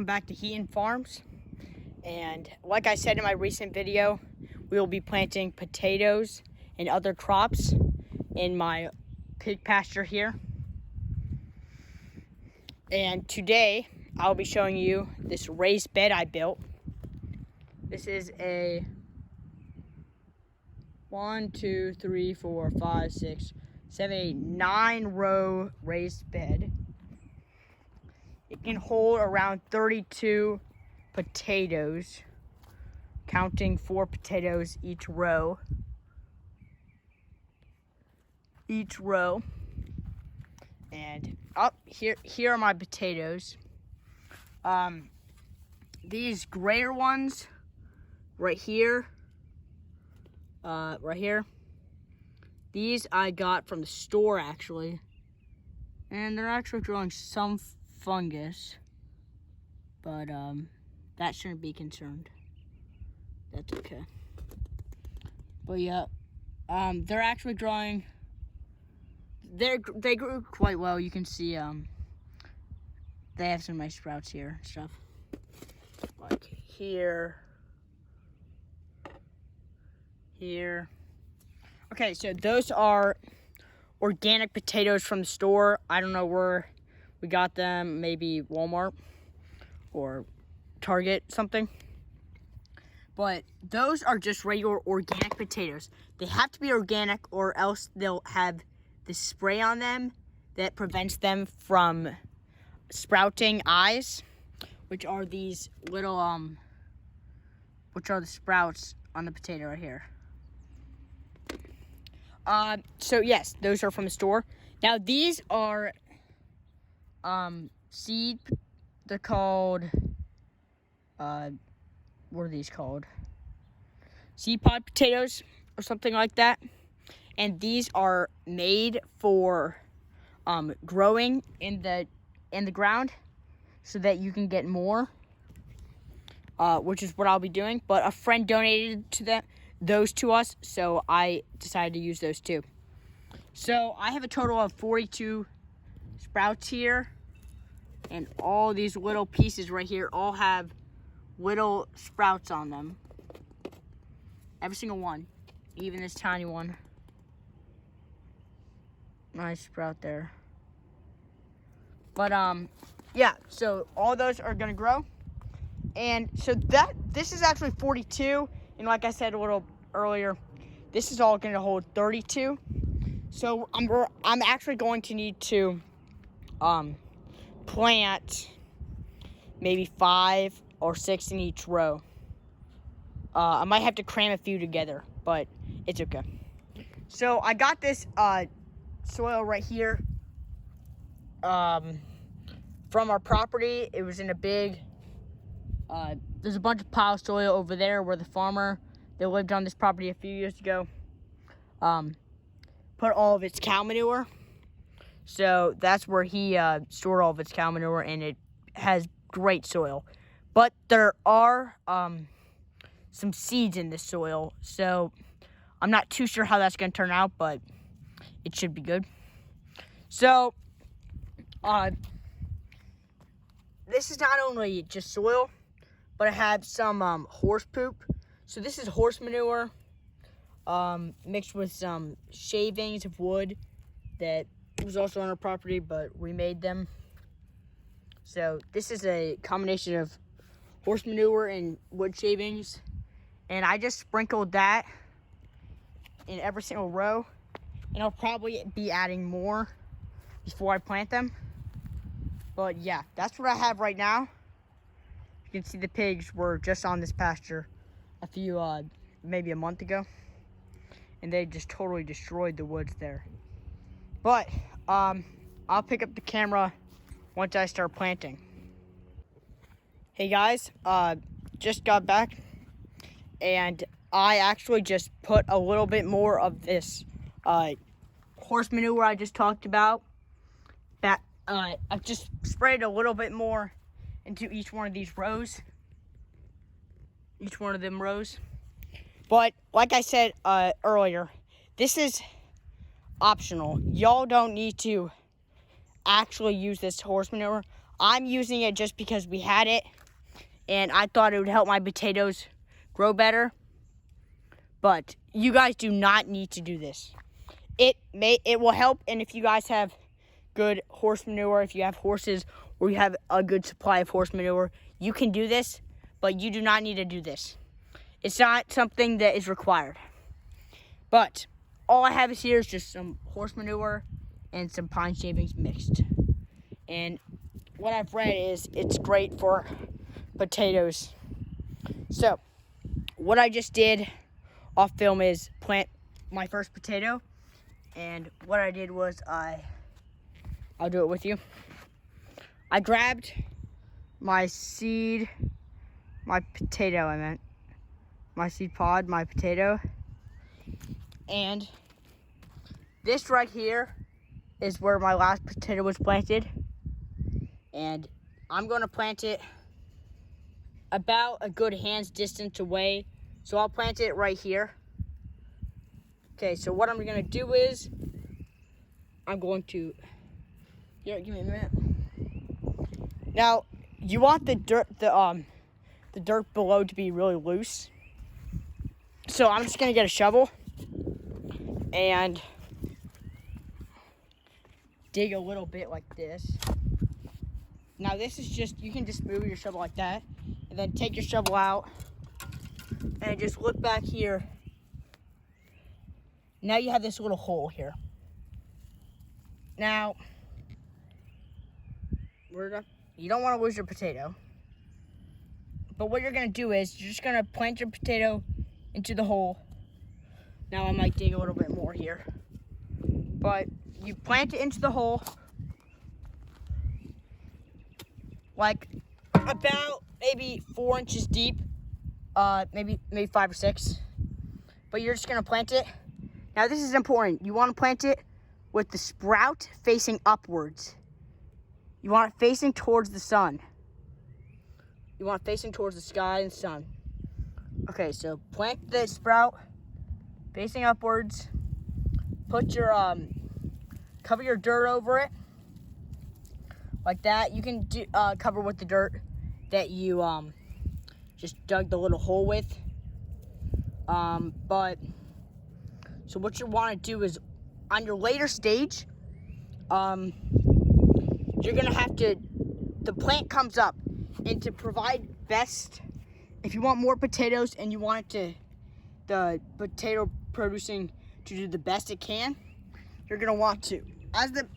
Welcome back to Heaton Farms, and like I said in my recent video, we will be planting potatoes and other crops in my pig pasture here. And today I'll be showing you this raised bed I built. This is a 9-row raised bed. It can hold around 32 potatoes, counting 4 potatoes each row. And up here are my potatoes. These grayer ones right here, these I got from the store actually, and they're actually growing some fungus, but that shouldn't be concerned. That's okay. But yeah, they're actually growing. They grew quite well. You can see they have some nice sprouts here and stuff. Like here. Okay, so those are organic potatoes from the store. I don't know where we got them, maybe Walmart or Target, something. But those are just regular organic potatoes. They have to be organic or else they'll have the spray on them that prevents them from sprouting eyes, which are these little, which are the sprouts on the potato right here. So yes, those are from the store. Now these are seed. They're called what are these called? Seed pod potatoes or something like that. And these are made for growing in the ground so that you can get more, which is what I'll be doing. But a friend donated those to us, so I decided to use those too. So I have a total of 42 sprouts here, and all these little pieces right here all have little sprouts on them. Every single one, even this tiny one. Nice sprout there. But yeah, so all those are gonna grow. And so this is actually 42, and like I said a little earlier, this is all gonna hold 32. So I'm actually going to need to plant maybe 5 or 6 in each row. I might have to cram a few together, but it's okay. So I got this soil right here from our property. It was in a big, there's a bunch of pile soil over there where the farmer that lived on this property a few years ago put all of its cow manure. So that's where he stored all of its cow manure, and it has great soil. But there are some seeds in this soil, so I'm not too sure how that's going to turn out, but it should be good. So this is not only just soil, but I have some horse poop. So this is horse manure mixed with some shavings of wood that was also on our property, but we made them. So this is a combination of horse manure and wood shavings, and I just sprinkled that in every single row, and I'll probably be adding more before I plant them. But yeah, that's what I have right now. You can see the pigs were just on this pasture a few maybe a month ago, and they just totally destroyed the woods there. But I'll pick up the camera once I start planting. Hey guys, just got back, and I actually just put a little bit more of this horse manure I just talked about. I've just sprayed a little bit more into each one of these rows. Each one of them rows. But like I said earlier, this is optional. Y'all don't need to actually use this horse manure. I'm using it just because we had it, and I thought it would help my potatoes grow better. But you guys do not need to do this. It will help, and if you guys have good horse manure, if you have horses or you have a good supply of horse manure, you can do this, but you do not need to do this. It's not something that is required. But all I have is here is just some horse manure and some pine shavings mixed. And what I've read is it's great for potatoes. So what I just did off film is plant my first potato. And what I did was I'll do it with you. I grabbed my seed, my seed pod, my potato. And this right here is where my last potato was planted. And I'm going to plant it about a good hand's distance away. So I'll plant it right here. Okay, so what I'm going to do is I'm going to, here, give me a minute. Now, you want the dirt below to be really loose. So I'm just going to get a shovel and dig a little bit like this. Now this is just, you can just move your shovel like that, and then take your shovel out, and just look back here. Now you have this little hole here. Now, you don't want to lose your potato. But what you're going to do is, you're just going to plant your potato into the hole. Now I might dig a little bit more here. But you plant it into the hole, like about maybe 4 inches deep, maybe 5 or 6. But you're just gonna plant it. Now this is important. You want to plant it with the sprout facing upwards. You want it facing towards the sun. You want it facing towards the sky and sun. Okay, so plant the sprout facing upwards. Put your cover your dirt over it like that. You can cover with the dirt that you just dug the little hole with. But so what you want to do is, on your later stage, you're gonna have to, the plant comes up, and to provide best, if you want more potatoes and you want it to, the potato producing to do the best it can, you're gonna want to, as the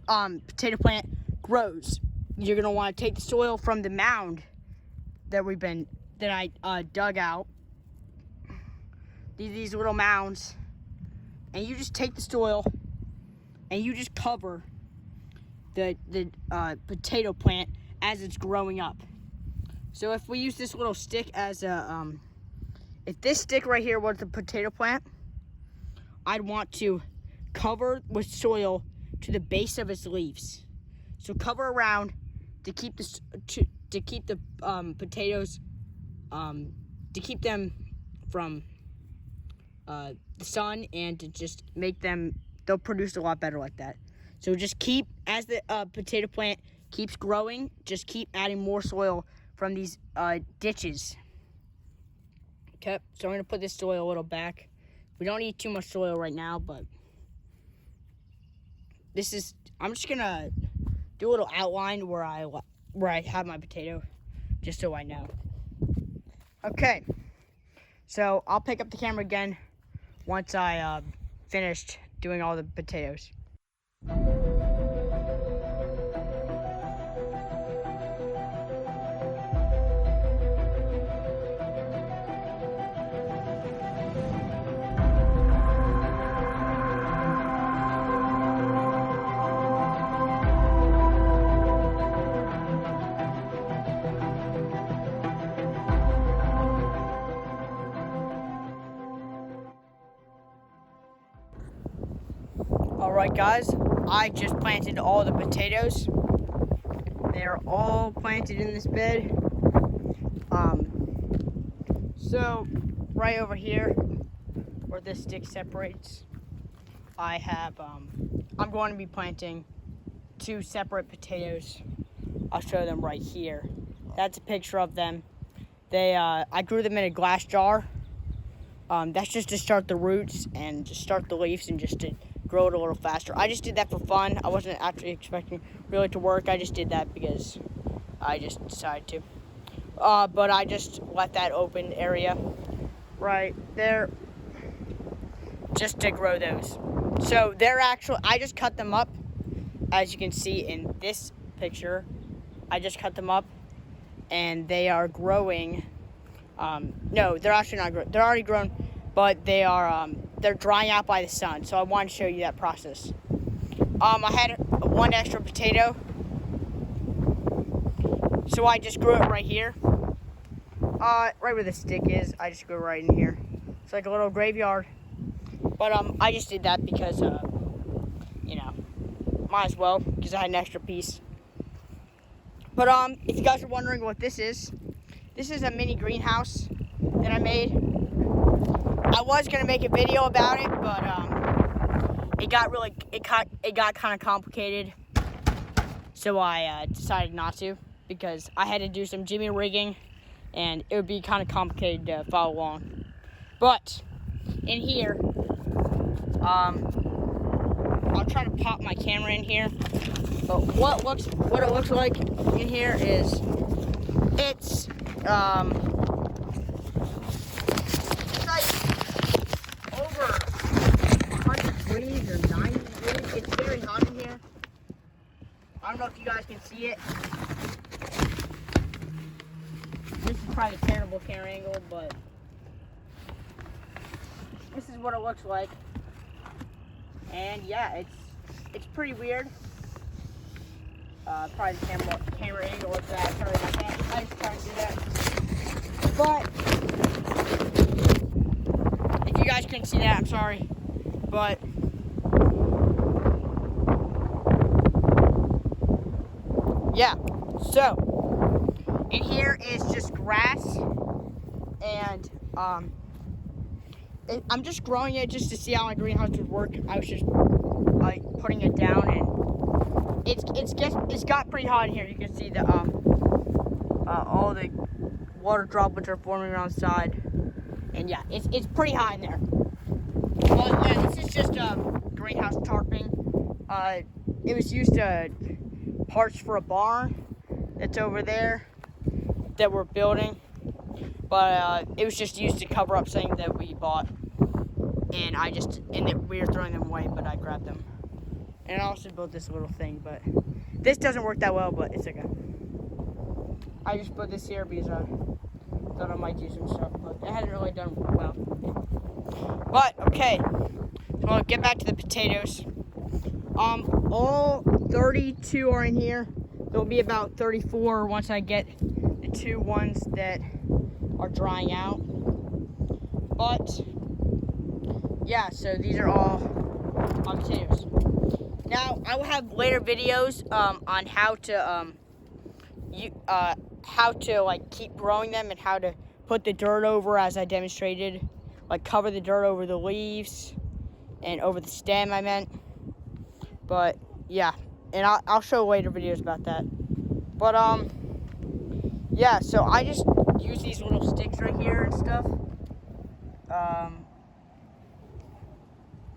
potato plant grows, you're gonna want to take the soil from the mound that I dug out, these little mounds, and you just take the soil and you just cover the potato plant as it's growing up. So if we use this little stick as a, if this stick right here was the potato plant, I'd want to cover with soil to the base of its leaves. So cover around to keep this to keep the potatoes, to keep them from the sun, and to just make them, they'll produce a lot better like that. So just keep, as the potato plant keeps growing, just keep adding more soil from these ditches. Okay, so I'm gonna put this soil a little back. We don't need too much soil right now, but this is, I'm just gonna do a little outline where I have my potato, just so I know. Okay, so I'll pick up the camera again once I finished doing all the potatoes. Alright guys, I just planted all the potatoes. They're all planted in this bed. So right over here where this stick separates, I have I'm going to be planting 2 separate potatoes. I'll show them right here. That's a picture of them. I grew them in a glass jar. That's just to start the roots and just start the leaves and just to grow it a little faster. I just did that for fun. I wasn't actually expecting really to work. I just did that because I just decided to. But I just let that open area right there just to grow those. So I just cut them up, as you can see in this picture. I just cut them up, and they are growing. No, they're actually not growing. They're already grown, but they're drying out by the sun. So I wanted to show you that process. I had one extra potato, so I just grew it right here. Right where the stick is, I just grew it right in here. It's like a little graveyard. But I just did that because, you know, might as well, because I had an extra piece. But if you guys are wondering what this is a mini greenhouse that I made. I was gonna make a video about it, but it got kind of complicated, so I decided not to, because I had to do some jimmy rigging, and it would be kind of complicated to follow along. But in here, I'll try to pop my camera in here. But what it looks like in here is it's like over 100 degrees or 90 degrees. It's very hot in here. I don't know if you guys can see it. This is probably a terrible camera angle, but this is what it looks like. And yeah, it's pretty weird. Probably the camera angle is that. Sorry about that. I just tried to do that. But if you guys couldn't see that, I'm sorry. But yeah, so in here is just grass, and I'm just growing it just to see how my greenhouse would work. I was just like putting it down, and it's got pretty hot in here. You can see the all the water droplets are forming around the side, and yeah, it's pretty hot in there. But yeah, this is just greenhouse tarping. It was used to parts for a barn that's over there that we're building, but it was just used to cover up something that we bought, and we were throwing them away, but I grabbed them. And I also built this little thing, but this doesn't work that well, but it's okay. I just put this here because I thought I might do some stuff, but it hasn't really done well. But, okay, so I'll get back to the potatoes. All 32 are in here. There'll be about 34 once I get the 2 ones that are drying out. But, yeah, so these are all potatoes. Now, I will have later videos on how to like keep growing them and how to put the dirt over, as I demonstrated, like cover the dirt over the leaves and over the stem, I meant. But yeah, and I'll show later videos about that. But yeah, so I just use these little sticks right here and stuff.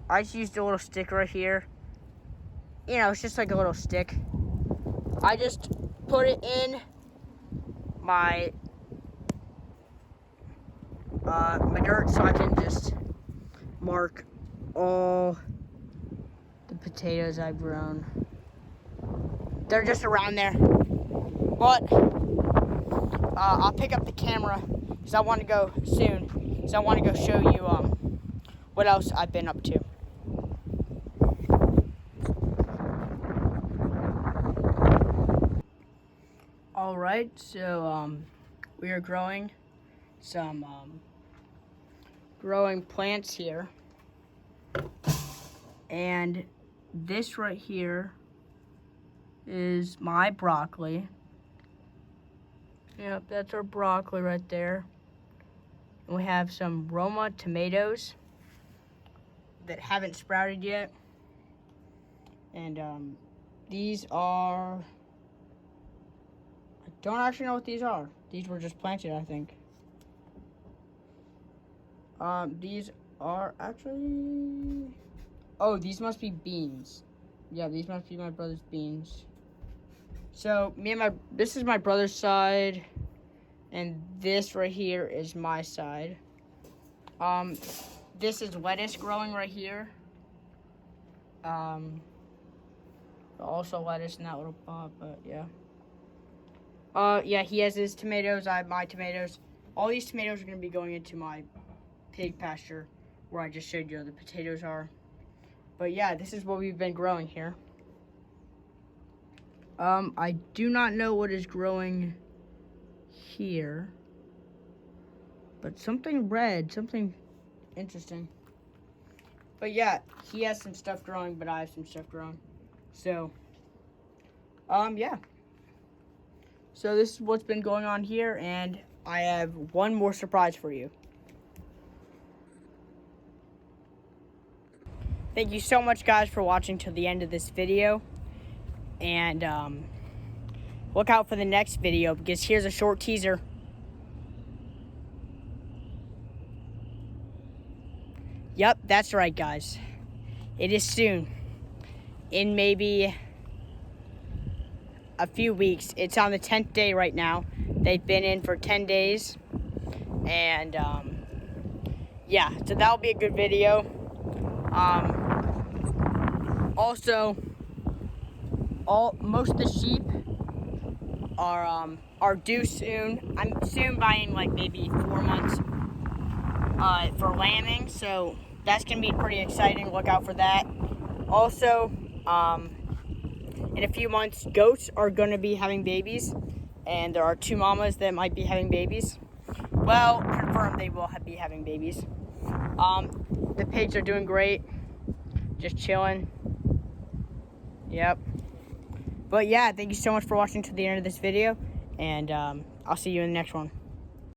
I just used a little stick right here. You know, it's just like a little stick. I just put it in my my dirt, so I can just mark all the potatoes I've grown. They're just around there. But I'll pick up the camera because I want to go soon. Because I want to go show you what else I've been up to. Alright, so we are growing some growing plants here. And this right here is my broccoli. Yep, that's our broccoli right there. And we have some Roma tomatoes that haven't sprouted yet. And these are don't actually know what these are. These were just planted, I think. These are actually... Oh, these must be beans. Yeah, these must be my brother's beans. So, this is my brother's side, and this right here is my side. This is lettuce growing right here. Also lettuce in that little pot, but yeah. Yeah, he has his tomatoes, I have my tomatoes. All these tomatoes are gonna be going into my pig pasture where I just showed you the potatoes are. But yeah, this is what we've been growing here. I do not know what is growing here, but something red, something interesting. But yeah, he has some stuff growing, but I have some stuff growing. So, yeah. So this is what's been going on here, and I have one more surprise for you. Thank you so much, guys, for watching till the end of this video. And look out for the next video, because here's a short teaser. Yep, that's right, guys. It is soon. In maybe a few weeks. It's on the 10th day right now. They've been in for 10 days. And yeah, so that'll be a good video. Also, most of the sheep are due soon. I'm soon buying like maybe 4 months for lambing, so that's gonna be pretty exciting. Look out for that. Also, in a few months, goats are gonna be having babies, and there are 2 mamas that might be having babies. Well, confirmed they will be having babies. The pigs are doing great, just chilling. Yep. But yeah, thank you so much for watching to the end of this video, and I'll see you in the next one.